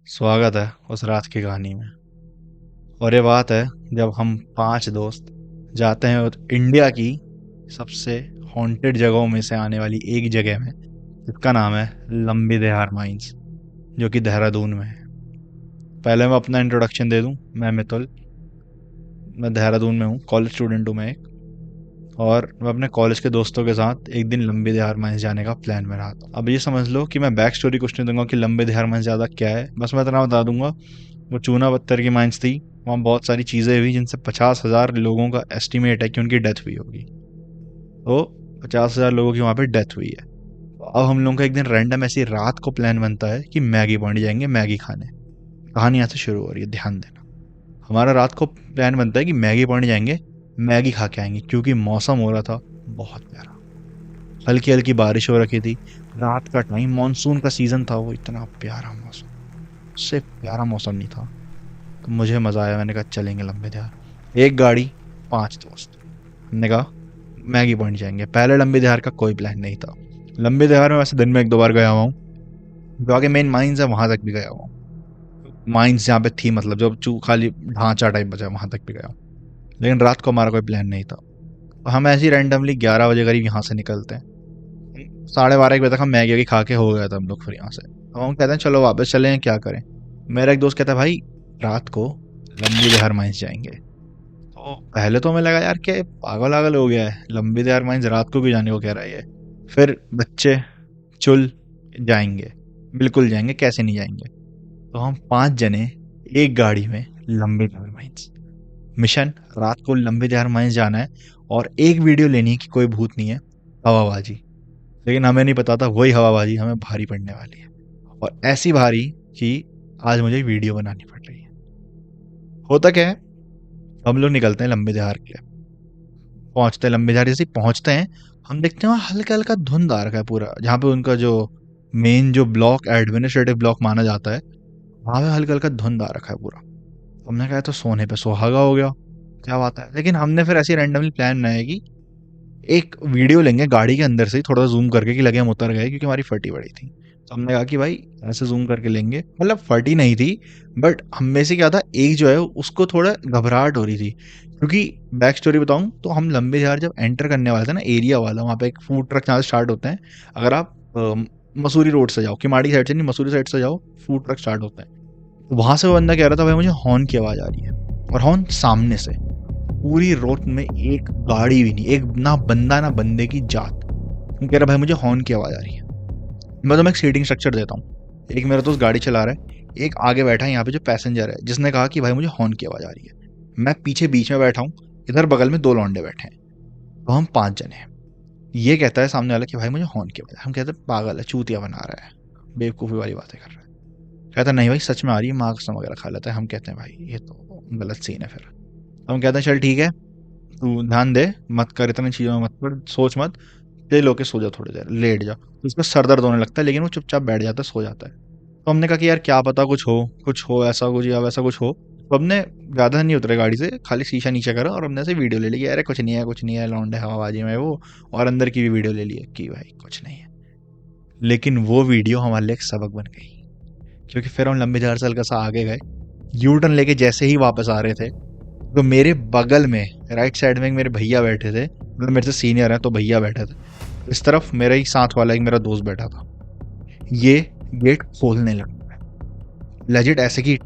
स्वागत है उस रात की कहानी में। और ये बात है जब हम 5 दोस्त जाते हैं इंडिया की सबसे हॉन्टेड जगहों में से आने वाली एक जगह में, जिसका नाम है लंबी देहार माइंस, जो कि देहरादून में है। पहले मैं अपना इंट्रोडक्शन दे दूं। मैं मितुल, मैं देहरादून में हूँ, कॉलेज स्टूडेंट हूँ मैं एक। और मैं अपने कॉलेज के दोस्तों के साथ एक दिन लंबी देहार माइंस जाने का प्लान बना था। अब ये समझ लो कि मैं बैक स्टोरी कुछ नहीं दूंगा कि लंबी देहार माइंस ज़्यादा क्या है, बस मैं इतना बता दूंगा। वो चूना पत्थर की माइंस थी। वहाँ बहुत सारी चीज़ें हुई जिनसे 50,000 लोगों का एस्टिमेट है कि उनकी डेथ हुई होगी। तो 50,000 लोगों की वहाँ पे डेथ हुई है। तो अब हम लोगों का एक दिन रैंडम ऐसी रात को प्लान बनता है कि मैगी पॉइंट जाएंगे मैगी खाने। कहानी यहाँ से शुरू हो रही है, ध्यान देना। हमारा रात को प्लान बनता है कि मैगी पॉइंट जाएंगे, मैगी खा के आएंगे, क्योंकि मौसम हो रहा था बहुत प्यारा। हल्की हल्की बारिश हो रखी थी। रात का टाइम, मानसून का सीजन था। वो इतना प्यारा मौसम, उससे प्यारा मौसम नहीं था। तो मुझे मजा आया, मैंने कहा चलेंगे लंबे देहार। एक गाड़ी, 5 दोस्त। हमने कहा मैगी पॉइंट जाएंगे। पहले लंबी दिहार का कोई प्लान नहीं था। लंबी दिहार में वैसे दिन में 1-2 बार गया हुआ हूँ। जो आगे मेन माइंस है वहां तक भी गया हुआ हूँ। माइंस जहाँ पे थी, मतलब जो चू खाली ढांचा टाइप बचा वहां तक भी गया हूँ। लेकिन रात को हमारा कोई प्लान नहीं था। तो हम ऐसे ही रैंडमली 11 बजे करीब यहाँ से निकलते हैं। 12:30 1 बजे तक हम मैगी वैगी खा के हो गया था हम लोग फिर यहाँ से। तो हम कहते हैं चलो वापस चले हैं, क्या करें। मेरा एक दोस्त कहता है भाई रात को लंबी दिहार माइंस जाएंगे। तो पहले तो हमें लगा यार कि पागल पागल हो गया है, लंबी देहार माइंस रात को भी जाने को कह रहा है ये। फिर बच्चे चुल जाएंगे, बिल्कुल जाएंगे, कैसे नहीं जाएंगे। तो हम 5 जने एक गाड़ी में लंबी देहार माइंस। मिशन रात को लंबी देहार माइंस जाना है और एक वीडियो लेनी है कि कोई भूत नहीं है, हवाबाजी। लेकिन हमें नहीं पता था वही हवाबाजी हमें भारी पड़ने वाली है, और ऐसी भारी कि आज मुझे वीडियो बनानी पड़ रही है। होता क्या है, हम लोग निकलते हैं लंबी देहार के लिए। पहुंचते हैं लंबी झाड़ी, जैसे ही पहुंचते हैं हम देखते हैं वहाँ हल्का हल्का धुंध आ रखा है पूरा, जहाँ पे उनका जो मेन जो ब्लॉक, एडमिनिस्ट्रेटिव ब्लॉक माना जाता है, वहां पे हल्का हल्का धुंध आ रखा है पूरा। हमने कहा तो सोने पे सुहागा हो गया, क्या बात है। लेकिन हमने फिर ऐसे रैंडमली प्लान बनाया कि एक वीडियो लेंगे गाड़ी के अंदर से ही, थोड़ा जूम करके कि लगे हम उतर गए, क्योंकि हमारी फटी पड़ी थी। तो हमने कहा कि भाई ऐसे जूम करके लेंगे, मतलब फटी नहीं थी, बट हम में से क्या था, एक जो है उसको थोड़ा घबराहट हो रही थी। क्योंकि बैक स्टोरी बताऊं तो हम लंबे जहार जब एंटर करने वाले थे ना, एरिया वाला, वहाँ पे एक फूड ट्रक जहाँ से स्टार्ट होते हैं। अगर आप मसूरी रोड से जाओ, किमाड़ी साइड से नहीं, मसूरी साइड से जाओ, फूड ट्रक स्टार्ट होते हैं। तो वहां से वो बंदा कह रहा था भाई मुझे हॉर्न की आवाज आ रही है, और हॉर्न सामने से। पूरी रोड में एक गाड़ी भी नहीं, एक ना बंदा ना बंदे की जात। वो कह रहा भाई मुझे हॉर्न की आवाज आ रही है। मैं तुम्हें एक सीटिंग स्ट्रक्चर देता हूँ। एक मेरा दोस्त गाड़ी चला रहा है, एक आगे बैठा है यहाँ पे जो पैसेंजर है, जिसने कहा कि भाई मुझे हॉर्न की आवाज आ रही है। मैं पीछे बीच में बैठा हूँ, इधर बगल में 2 लौंडे बैठे हैं। तो हम 5 जने हैं। ये कहता है सामने वाला कि भाई मुझे हॉर्न की आवाज। हम कहते हैं पागल है, चूतिया बना रहा है, बेवकूफ़ी वाली बातें कर रहा है। कहता नहीं भाई सच में आ रही है, माँ कसम वगैरह खा लेता है। हम कहते हैं भाई ये तो गलत सीन है। फिर हम कहते हैं चल ठीक है, तू ध्यान दे, मत कर इतनी चीज़ों में, मत कर, सोच मत, चिल होके सो जा, थोड़ी देर लेट जा। तो उसका सर दर्द होने लगता है, लेकिन वो चुपचाप बैठ जाता है, सो जाता है। तो हमने कहा कि यार क्या पता कुछ हो ऐसा कुछ या वैसा कुछ हो। तो हमने ज़्यादा नहीं उतरे गाड़ी से, खाली शीशा नीचे करा और हमने ऐसे वीडियो ले ली कि अरे कुछ नहीं है, कुछ नहीं है, लौंडे हवाबाजी में वो। और अंदर की भी वीडियो ले ली है कि भाई कुछ नहीं है। लेकिन वो वीडियो हमारे लिए एक सबक बन गई, क्योंकि फिर हम लंबे 4 साल का सा आगे गए। यू टर्न लेके जैसे ही वापस आ रहे थे, तो मेरे बगल में राइट साइड में एक मेरे भैया बैठे थे, मतलब मेरे से सीनियर है तो भैया बैठे थे। इस तरफ मेरा ही साथ वाला एक मेरा दोस्त बैठा था। ये गेट खोलने लगता है, लेजिट ऐसे कि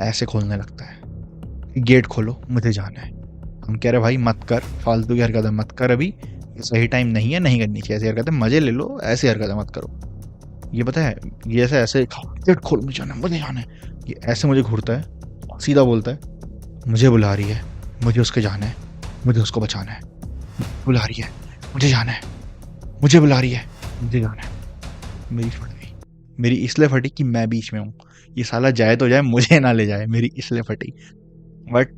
ऐसे खोलने लगता है, गेट खोलो मुझे जाना है। हम कह रहे भाई मत कर, फालतू की हरकत है मत कर, अभी ये सही टाइम नहीं है, नहीं करनी चाहिए ऐसी हरकत है, मजे ले लो, ऐसी हरकत है मत करो। ये पता है, ये ऐसे ऐसे गेट खोल, मुझे जाना है, मुझे जाना है। ये ऐसे मुझे घूरता है, सीधा बोलता है मुझे बुला रही है, मुझे उसके जाना है, मुझे उसको बचाना है। बुला रही है, मुझे जाना है, मुझे बुला रही है, मुझे जाना है। मेरी फट गई। मेरी इसलिए फटी कि मैं बीच में हूँ। ये साला जाए तो जाए, मुझे ना ले जाए, मेरी इसलिए फटी। बट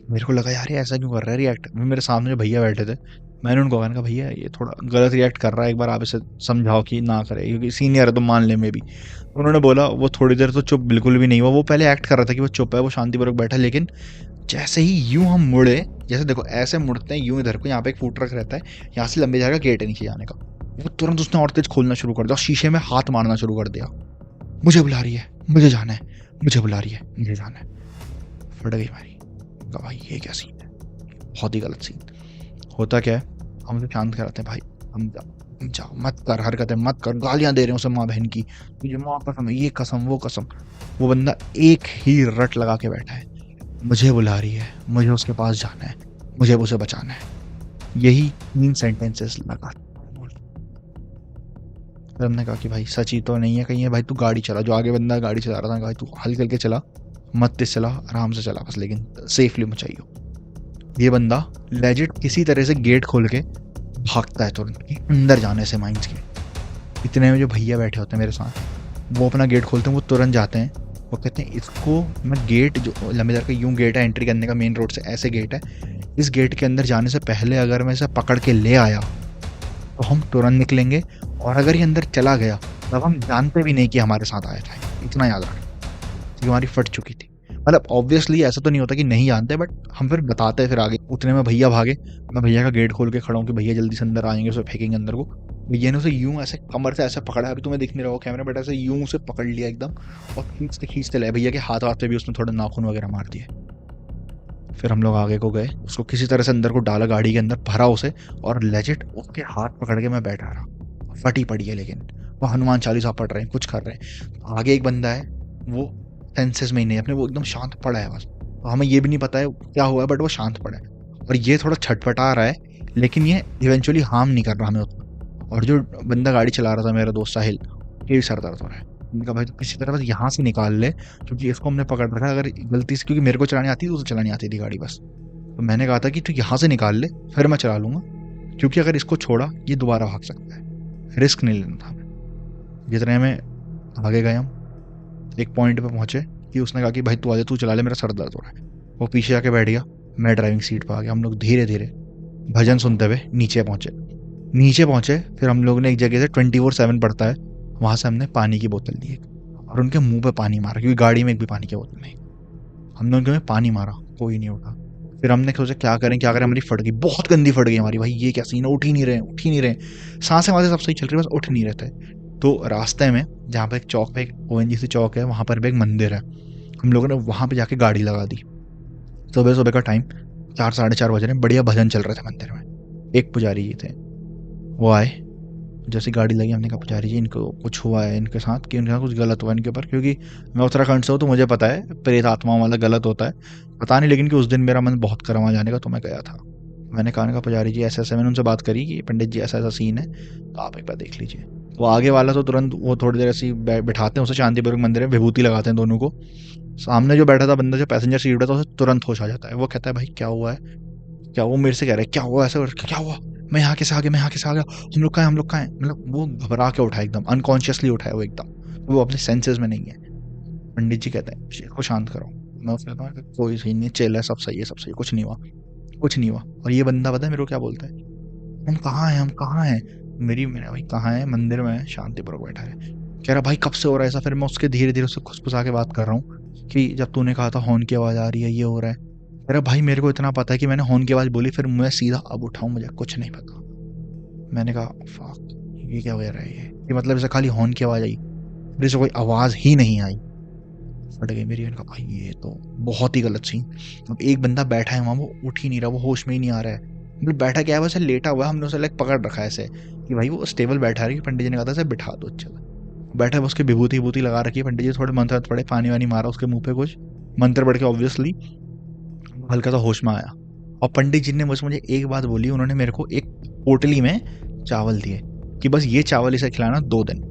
मेरे को लगा यार ये ऐसा क्यों कर रहा है रिएक्ट। मेरे सामने जो भैया बैठे थे, मैंने उनको कहा भैया ये थोड़ा गलत रिएक्ट कर रहा है, एक बार आप इसे समझाओ कि ना करे, क्योंकि सीनियर है तो मान ले में भी। उन्होंने बोला, वो थोड़ी देर तो चुप बिल्कुल भी नहीं हुआ। वो पहले एक्ट कर रहा था कि वो चुप है, वो शांतिपूर्वक बैठा, लेकिन जैसे ही यूं हम मुड़े, जैसे देखो ऐसे मुड़ते हैं यूं इधर को, यहाँ पे एक फूड ट्रक रहता है, यहाँ से लंबे जाएगा गेट है नीचे जाने का। वो तुरंत उसने और तेज खोलना शुरू कर दिया, शीशे में हाथ मारना शुरू कर दिया। मुझे बुला रही है, मुझे जाना है, मुझे बुला रही है, मुझे जाना है। फट गई हमारी। कहा भाई ये क्या सीन है, बहुत ही गलत सीन। होता क्या है, हम उसे शांत कराते हैं, भाई हम जाओ, मत कर हरकतें मत कर, गालियां दे रहे हैं उसे माँ बहन की, तुझे माँ कसम है, ये कसम वो कसम। वो बंदा एक ही रट लगा के बैठा है, मुझे बुला रही है, मुझे उसके पास जाना है, मुझे उसे बचाना है। यही 3 सेंटेंसेस लगा। फिर हमने कहा कि भाई सच ही तो नहीं है कहीं, है भाई तू गाड़ी चला, जो आगे बंदा गाड़ी चला रहा था, भाई तू हल्के हल्के चला, मत तेज चला, आराम से चला बस, लेकिन सेफली मत चाहिए। ये बंदा लेजिट किसी तरह से गेट खोल के भागता है तुरंत कि अंदर जाने से माइंस के। इतने में जो भैया बैठे होते हैं मेरे साथ, वो अपना गेट खोलते हैं, वो तुरंत जाते हैं, वो कहते हैं इसको मैं गेट जो लंबेदार का यूं गेट है एंट्री करने का मेन रोड से, ऐसे गेट है, इस गेट के अंदर जाने से पहले अगर मैं इसे पकड़ के ले आया तो हम तुरंत निकलेंगे, और अगर ये अंदर चला गया तब हम जानते भी नहीं कि हमारे साथ आया था। इतना याद रखें, क्योंकि हमारी फट चुकी थी। मतलब ऑब्वियसली ऐसा तो नहीं होता कि नहीं जानते, बट हम फिर बताते हैं फिर आगे। उतने में भैया भागे, मैं भैया का गेट खोल के खड़ा हूँ कि भैया जल्दी से अंदर आएंगे, उसे फेंकेंगे अंदर को। भैया ने उसे यूं ऐसे कमर से ऐसे पकड़ा, अभी तुम्हें दिख नहीं रहा हो कैमरा, बट ऐसे यूं से पकड़ लिया एकदम, और खींचते खींचते लाए। भैया के हाथ हाथ पे भी उसने थोड़ा नाखून वगैरह मार दिए। फिर हम लोग आगे को गए, उसको किसी तरह से अंदर को डाला, गाड़ी के अंदर भरा उसे, और लेजिट उसके हाथ पकड़ के मैं बैठा रहा। फटी पड़ी है, लेकिन वो हनुमान चालीसा पढ़ रहे हैं, कुछ कर रहे हैं। आगे एक बंदा है, वो सेंसेस में ही नहीं अपने, वो एकदम शांत पड़ा है बस। तो हमें ये भी नहीं पता है क्या हुआ है, बट वो शांत पड़ा है, और ये थोड़ा छटपटा रहा है, लेकिन ये इवेंचुअली हार्म नहीं कर रहा हमें उतना। और जो बंदा गाड़ी चला रहा था, मेरा दोस्त साहिल, ये भी सर दर्द हो रहा है। उनका भाई तो किसी तरह बस यहाँ से निकाल ले, क्योंकि इसको हमने पकड़ रखा है, अगर गलती से, क्योंकि मेरे को चलानी आती थी, उसे चलानी आती थी गाड़ी बस। तो मैंने कहा था कि तू यहाँ से निकाल ले, फिर मैं चला लूंगा, क्योंकि अगर इसको छोड़ा ये दोबारा भाग सकता है, रिस्क नहीं लेना था हमें। जितने में आगे गए हम, एक पॉइंट पे पहुंचे कि उसने कहा कि भाई तू आजा, तू चला ले, मेरा सर दर्द हो रहा है। वो पीछे आके बैठ गया, मैं ड्राइविंग सीट पर आ गया। हम लोग धीरे धीरे भजन सुनते हुए नीचे पहुंचे। नीचे पहुंचे, फिर हम लोग ने एक जगह से 24/7 पड़ता है, वहां से हमने पानी की बोतल ली एक, और उनके मुंह पे पानी मारा, क्योंकि गाड़ी में एक भी पानी की बोतल नहीं। हमने उनके में पानी मारा, कोई नहीं उठा। फिर हमने सोचा क्या करें क्या करें, हमारी फट गई, बहुत गंदी फट गई हमारी। भाई ये क्या सीन है, उठ ही नहीं रहे, उठ ही नहीं रहे, सांसें वासें सब सही चल रही है, बस उठ नहीं रहते। तो रास्ते में जहाँ पे एक चौक पे, एक ओएनजीसी चौक है, वहां पर भी एक मंदिर है, हम लोगों ने वहां पे जाके गाड़ी लगा दी। सुबह सुबह का टाइम, 4 साढ़े 4 बज रहे हैं, बढ़िया भजन चल रहे थे मंदिर में। एक पुजारी जी थे, वो आए, जैसी गाड़ी लगी हमने कहा पुजारी जी इनको कुछ हुआ है इनके साथ, कि इनके साथ कुछ गलत हुआ इनके ऊपर, क्योंकि मैं उत्तराखंड से हूँ तो मुझे पता है प्रेत आत्माओं वाला गलत होता है। पता नहीं, लेकिन कि उस दिन मेरा मन बहुत कर वहाँ जाने का, तो मैं गया था। मैंने कहा पुजारी जी ऐसे ऐसे, मैंने उनसे बात करी कि पंडित जी ऐसा ऐसा सीन है, तो आप एक बार देख लीजिए। वो आगे वाला तो तुरंत, वो थोड़ी देर ऐसी बिठाते हैं उसे शांतिपूर्वक मंदिर में, विभूति लगाते हैं दोनों को। सामने जो बैठा था बंदा, जो पैसेंजर सीट पे था, उसे तुरंत होश आ जाता है। वो कहता है भाई क्या हुआ है, क्या, वो मेरे से कह रहा है क्या हुआ, ऐसा क्या हुआ, मैं यहाँ कैसे आ गया, मैं यहाँ कैसे आ गया, हम लोग कहाँ हैं, हम लोग कहाँ हैं। मतलब वो घबरा के उठा, एकदम अनकॉन्शियसली उठा है वो एकदम, वो अपने सेंसेस में नहीं है। पंडित जी कहते हैं शेर को शांत करो। मैं उससे कहता हूँ कोई सही नहीं, चिल है, सब सही है, सब सही है, कुछ नहीं हुआ, कुछ नहीं हुआ। और ये बंदा पता है मेरे को क्या बोलता है, हम कहाँ हैं, हम कहाँ हैं। मैंने भाई कहाँ है, मंदिर में शांतिपूर्वक बैठा है। कह रहा भाई कब से हो रहा है ऐसा। फिर मैं उसके धीरे धीरे उससे खुसफुसा के बात कर रहा हूँ कि जब तूने कहा था हॉर्न की आवाज आ रही है, ये हो रहा है। अरे भाई मेरे को इतना पता है कि मैंने हॉर्न की आवाज बोली, फिर मैं सीधा अब उठाऊं, मुझे कुछ नहीं पता। मैंने कहा फक, ये क्या हो रहा है, ये मतलब इसे खाली हॉर्न की आवाज आई, फिर इसे कोई आवाज ही नहीं आई। फट गई मेरी। मैंने कहा भाई ये तो बहुत ही गलत सीन। अब एक बंदा बैठा है वहां, वो उठ ही नहीं रहा, वो होश में ही नहीं आ रहा है। मतलब बैठा क्या है, वैसे लेटा हुआ है, हमने उसे लाइक पकड़ रखा है ऐसे कि भाई वो स्टेबल बैठा है, कि पंडित जी ने कहा था बिठा दो अच्छा। बैठा है, उसके विभूति विभूति लगा रखी है, पंडित जी थोड़े मंत्र पड़े, पानी वानी मारा उसके मुंह पे, कुछ मंत्र पढ़ के ऑब्वियसली हल्का सा होश में आया। और पंडित जी ने मुझे एक बात बोली, उन्होंने मेरे को एक पोटली में चावल दिए कि बस ये चावल इसे खिलाना 2 दिन,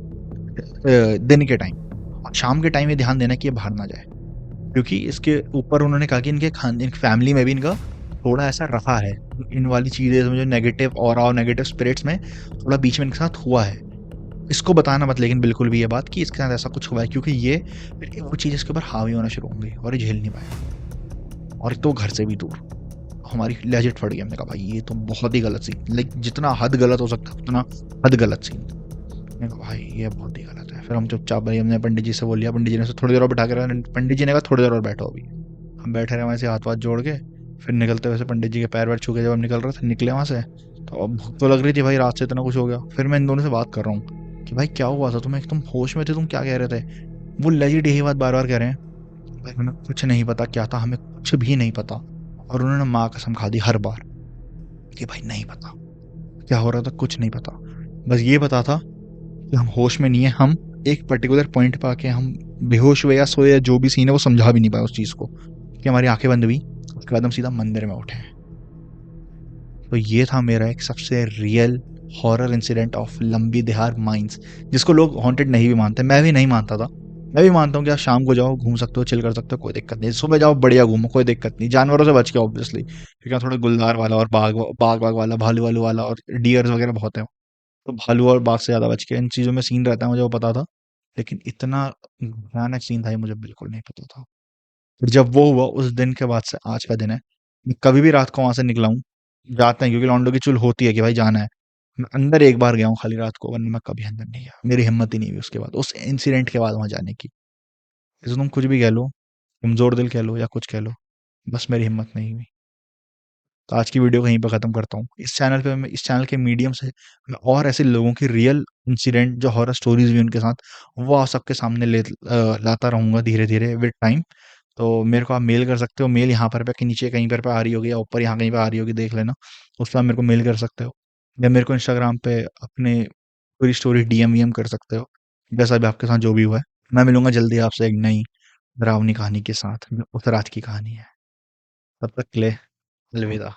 दिन के टाइम, और शाम के टाइम ये ध्यान देना कि ये बाहर ना जाए, क्योंकि इसके ऊपर उन्होंने कहा कि इनके फैमिली में भी इनका थोड़ा ऐसा रखा है, इन वाली चीजें जो नेगेटिव और नेगेटिव स्पिरिट्स में थोड़ा बीच में इनके साथ हुआ है। इसको बताना मत लेकिन बिल्कुल भी ये बात कि इसके साथ ऐसा कुछ हुआ है, क्योंकि ये फिर वो चीज इसके ऊपर हावी होना शुरू होंगी और ये झेल नहीं पाएगा, और तो घर से भी दूर। हमारी लेजिट फट गई। हमने कहा भाई ये तो बहुत ही गलत सीन, लाइक जितना हद गलत हो सकता है उतना हद गलत सीन। मैंने कहा भाई ये बहुत ही गलत है। फिर हम चुपचाप, भाई हमने पंडित जी से बोल लिया, पंडित जी ने थोड़ी देर और बिठा के रखा। पंडित जी ने कहा थोड़ी देर और बैठो अभी। हम बैठे रहे वैसे हाथ वाथ जोड़ के, फिर निकलते वैसे पंडित जी के पैर वैर छू के जब हम निकल रहे थे, निकले वहां से, तो अब भूख तो लग रही थी भाई, रात से इतना कुछ हो गया। फिर मैं इन दोनों से बात कर रहा हूँ कि भाई क्या हुआ था तुम्हें, तुम होश में थे, तुम क्या कह रहे थे। वो लेजिट यही बात बार बार कह रहे हैं, भाई हमें कुछ नहीं पता क्या था, हमें कुछ भी नहीं पता। और उन्होंने माँ कसम खा दी हर बार कि भाई नहीं पता क्या हो रहा था, कुछ नहीं पता। बस ये पता था कि हम होश में नहीं है, हम एक पर्टिकुलर पॉइंट पे आके हम बेहोश हुए या सोए या जो भी सीन है वो समझा भी नहीं पाए उस चीज को, कि हमारी आंखें बंद हुई, उसके बाद हम सीधा मंदिर में उठे। तो ये था मेरा एक सबसे रियल हॉरर इंसिडेंट ऑफ लंबी दिहार माइंस, जिसको लोग हॉन्टेड नहीं भी मानते, मैं भी नहीं मानता था। मैं भी मानता हूँ कि आप शाम को जाओ, घूम सकते हो, चिल कर सकते हो, कोई दिक्कत नहीं, सुबह जाओ बढ़िया घूमो, कोई दिक्कत नहीं, जानवरों से बच के ऑब्वियसली, क्योंकि यहाँ थोड़ा गुलदार वाला और बाग बाग वाला, भालू वालू वाला और डियर्स वगैरह बहुत है, तो भालू और बाघ से ज्यादा बच के, इन चीजों में सीन रहता है, मुझे वो पता था। लेकिन इतना भयानक सीन था ये मुझे बिल्कुल नहीं पता था। फिर जब वो हुआ उस दिन के बाद से आज का दिन है, मैं कभी भी रात को वहां से निकला हूँ, जाते हैं क्योंकि लॉन्डो की चुल होती है कि भाई जाना है, मैं अंदर एक बार गया हूँ खाली रात को, वरना मैं कभी अंदर नहीं गया, मेरी हिम्मत ही नहीं हुई उसके बाद, उस इंसिडेंट के बाद वहां जाने की। इसे तुम कुछ भी कह लो, कमजोर दिल कह लो या कुछ कह लो, बस मेरी हिम्मत नहीं हुई। तो आज की वीडियो कहीं पे खत्म करता हूँ। इस चैनल पे मैं, इस चैनल के मीडियम से मैं और ऐसे लोगों की रियल इंसिडेंट जो हॉरर स्टोरीज भी उनके साथ, वो आप सबके सामने लाता रहूंगा धीरे धीरे विद टाइम। तो मेरे को आप मेल कर सकते हो, मेल यहाँ पर पे कि नीचे कहीं पर पे आ रही होगी या ऊपर यहाँ कहीं पे आ रही होगी, देख लेना, उस पर आप मेरे को मेल कर सकते हो, या मेरे को इंस्टाग्राम पे अपने पूरी स्टोरी डीएम वीएम कर सकते हो, जैसा भी आपके साथ जो भी हुआ है। मैं मिलूंगा जल्दी आपसे एक नई डरावनी कहानी के साथ, जो उस रात की कहानी है। तब तक के लिए अलविदा।